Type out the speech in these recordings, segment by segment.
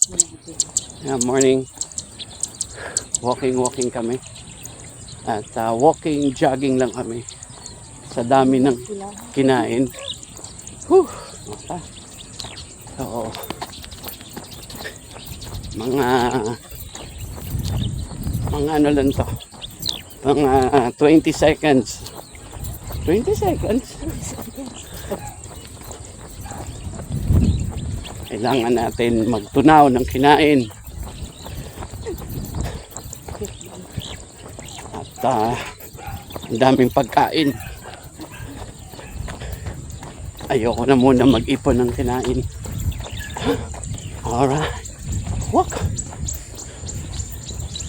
Yeah, morning. Walking kami. At jogging lang kami. Sa dami ng kinain. Whew! Mata. So, mga ano lang to. Mga 20 seconds. 20 seconds? Kailangan natin magtunaw ng kinain. At ang daming pagkain. Ayoko na muna mag-ipon ng kinain. Alright. Walk.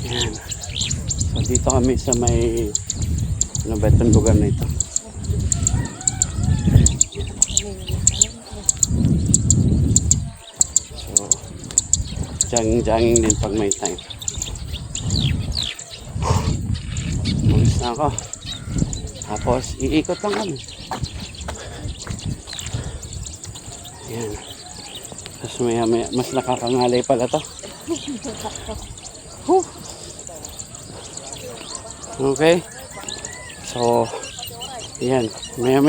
Yan. So dito kami sa may ano ba itong lugar na ito? So jogging din pag may time. Ulis na ako. Tapos iikot lang kami. Yan. Tapos maya mas nakakangalay pala to. Okay. So, yan. Maya.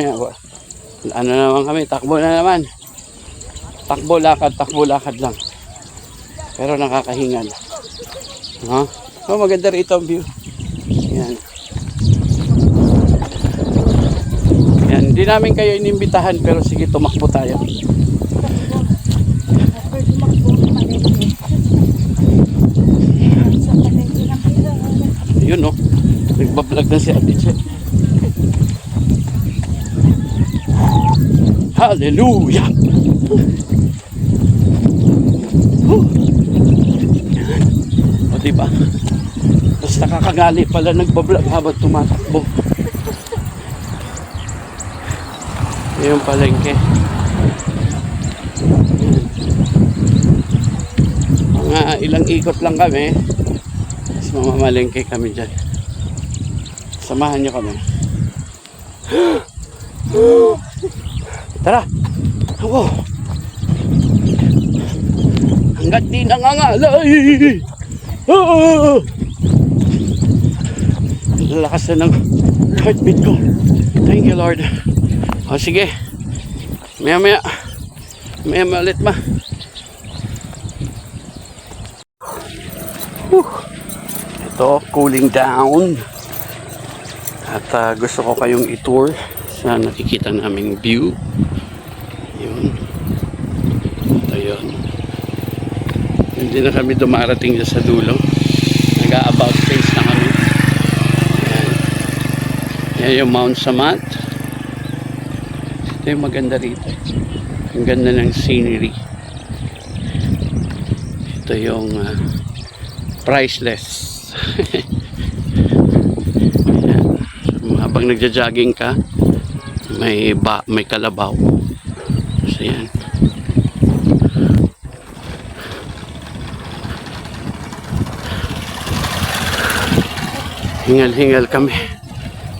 Ano naman kami, takbo na naman. Takbo lakad lang. Pero nakakahingan. No? So, maganda rito ang view. Yan. Yan. Hindi namin kayo inimbitahan pero sige, tumakbo tayo. Yun no. Nagbablog na si Ate Che. Hallelujah! O diba? Mas nakakagali pala nagbablog habang tumatakbo. Yung palengke. Mga ilang ikot lang kami. Tapos mamamalengke kami dyan. Samahan nyo kami. Tara! Ako! Hanggat di nangangalay! Lalakas na ng heartbeat ko. Thank you, Lord. O sige. Maya ulit ma. Ito, cooling down. At gusto ko kayong i-tour sa nakikita naming view. Yun. Ito yun. Hindi na kami dumarating sa dulo. Nag-a-about face na kami. Ayan. Ayan yung Mount Samat. Ito yung maganda rito. Ang ganda ng scenery. Ito yung priceless. Habang nagja-jogging ka, may kalabaw. So yan. Hingal-hingal kami.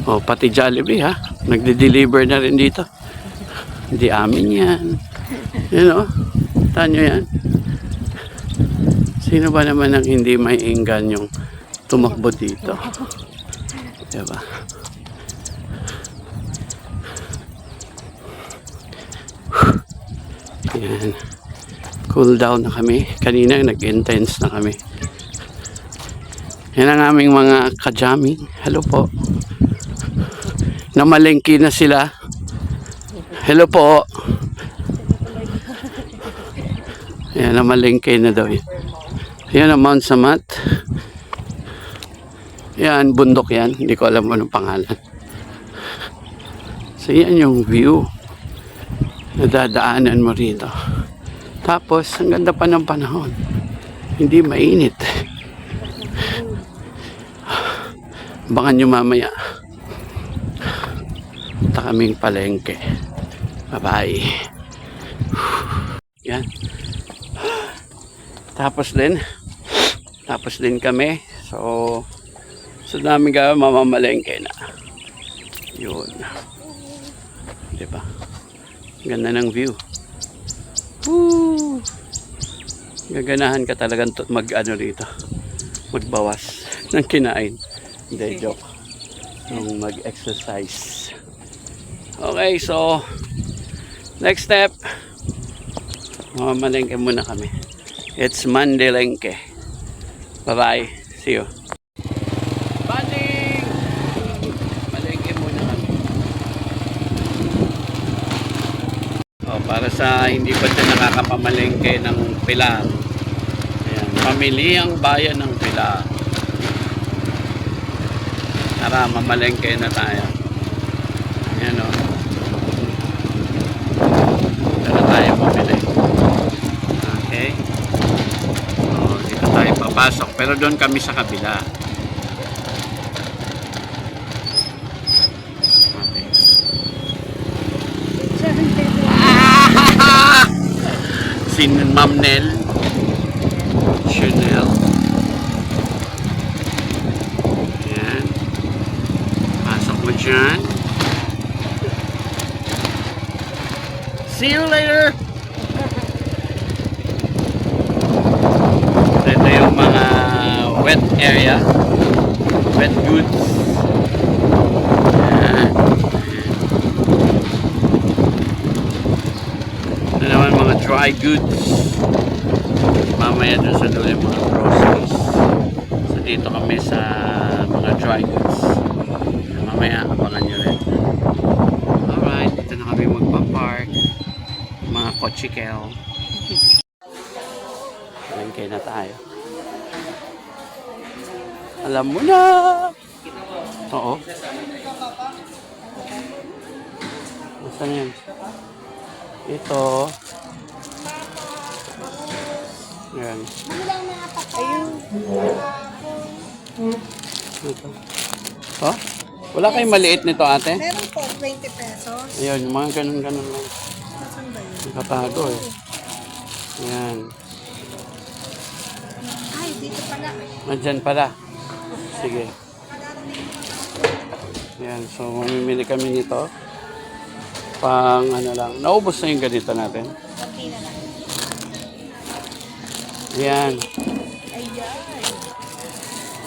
O pati Jollibee ha, nagde-deliver na rin dito. Hindi amin yan. Yan o, taan nyo yan. Sino ba naman ang hindi may inggan yung tumakbo dito? Diba? Yan. Cool down na kami. Kanina nag-intense na kami. Yan ang aming mga kajaming. Hello po. Namalengke na sila. Hello po. Yan, namalengke na daw yan. Yan ang Mount Samat. Yan, bundok yan. Hindi ko alam anong pangalan. So yan yung view. Nadadaanan mo rito. Tapos, ang ganda pa ng panahon. Hindi mainit. Abangan nyo mamaya. Punta kaming palengke. Bye-bye. Yan. Tapos din kami. So namin kami mamamalengke na. Yun. Diba? Ganda ng view. Woo! Gaganahan ka talagang mag-ano rito. Magbawas ng kinain. Hindi, joke. Yung mag-exercise. Okay, so next step. Mamalengke muna kami. It's Mandelengke. Bye-bye. See you. Banding! Malengke muna kami. Para sa hindi pa siya nakakapamalengke ng Pilar. Ayan, pamilihang bayan ng Pilar. Tara, mamalengke na tayo. Ayan o. Tara tayo mamili. Okay. Dito tayo papasok. Pero doon kami sa kabila. Okay. Si Ma'am Nel. Chanel. Ayan. Pasok mo dyan. See you later! Ito yung mga wet area. Wet goods. Ayan. Ito naman mga dry goods. Mamaya dun sa dulo yung mga groceries. So dito kami sa mga dry goods. Mamaya abangan nyo rin. Alright, dito na kami magpa-park. Mga kotsikel. Malengke na tayo. Alam mo na! Oo. Nasaan yan? Ito. Ayan. Ayun. Ito. Oh? Wala kayong maliit nito, ate? Meron po, 20 pesos. Ayun, mga ganun-ganun lang. Saan ba yun? Nakatago eh. Ayan. Ay, dito pala. Nandyan pala. Sige. Ayan, so mamimili kami nito. Pang ano lang. Naubos na yung ganito natin. Konti na lang. Ayan. Ayan.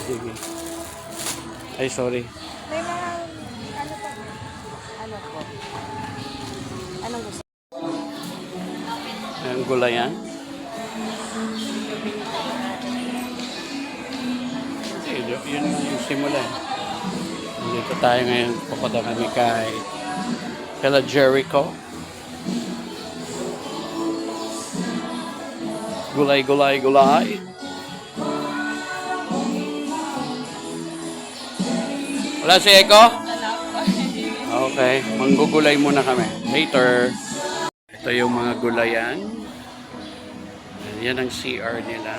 Sige. Ay, sorry. May mga, ano po? Ano po? Anong gusto? Ayan, gulay yan. Yun yung simula. Dito tayo ngayon. Pupunta kami kay Kala Jericho. Gulay, gulay, gulay. Wala si Eko? Okay, manggugulay muna kami. Later. Ito yung mga gulayan. Yan ang CR nila.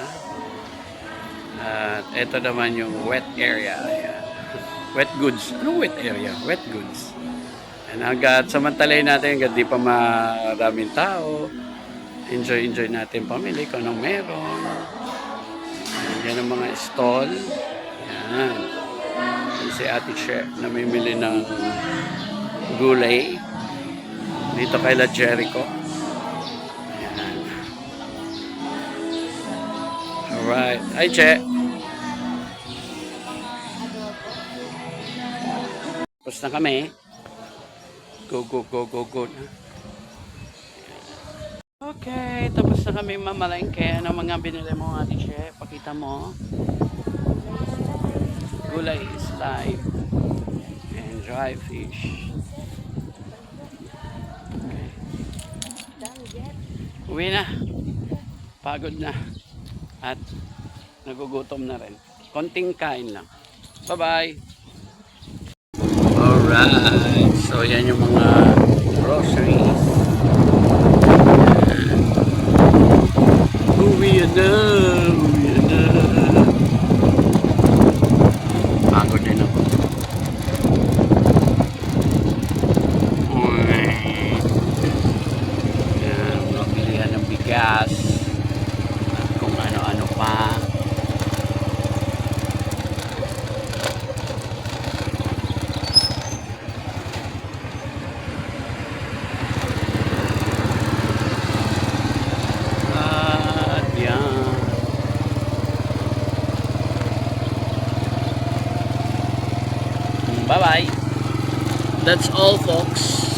At ito naman yung wet area. Ayan. Wet goods. Ano wet area? Wet goods. And hanggat samantalayin natin, hanggat di pa maraming tao, enjoy natin pamili kung anong meron. Yan ang mga stall. Yan. Yan si Ate Che, namimili ng gulay. Dito kay La Jericho. Yan. Alright. Hi, Che. Tapos na kami. Go, go, go, go, go. Okay, tapos na kami mamalengke ng mga binili mo, Ate Che. Pakita mo. Gulay is live. And dry fish. Okay. Uwi na. Pagod na. At nagugutom na rin. Konting kain lang. Bye-bye. Alright. So, yan yung mga groceries. Uwi na. Uwi na. Pagod din ako. Uy. Yan. Mabilihan ng bigas. At kung ano-ano pa. Bye-bye. That's all, folks.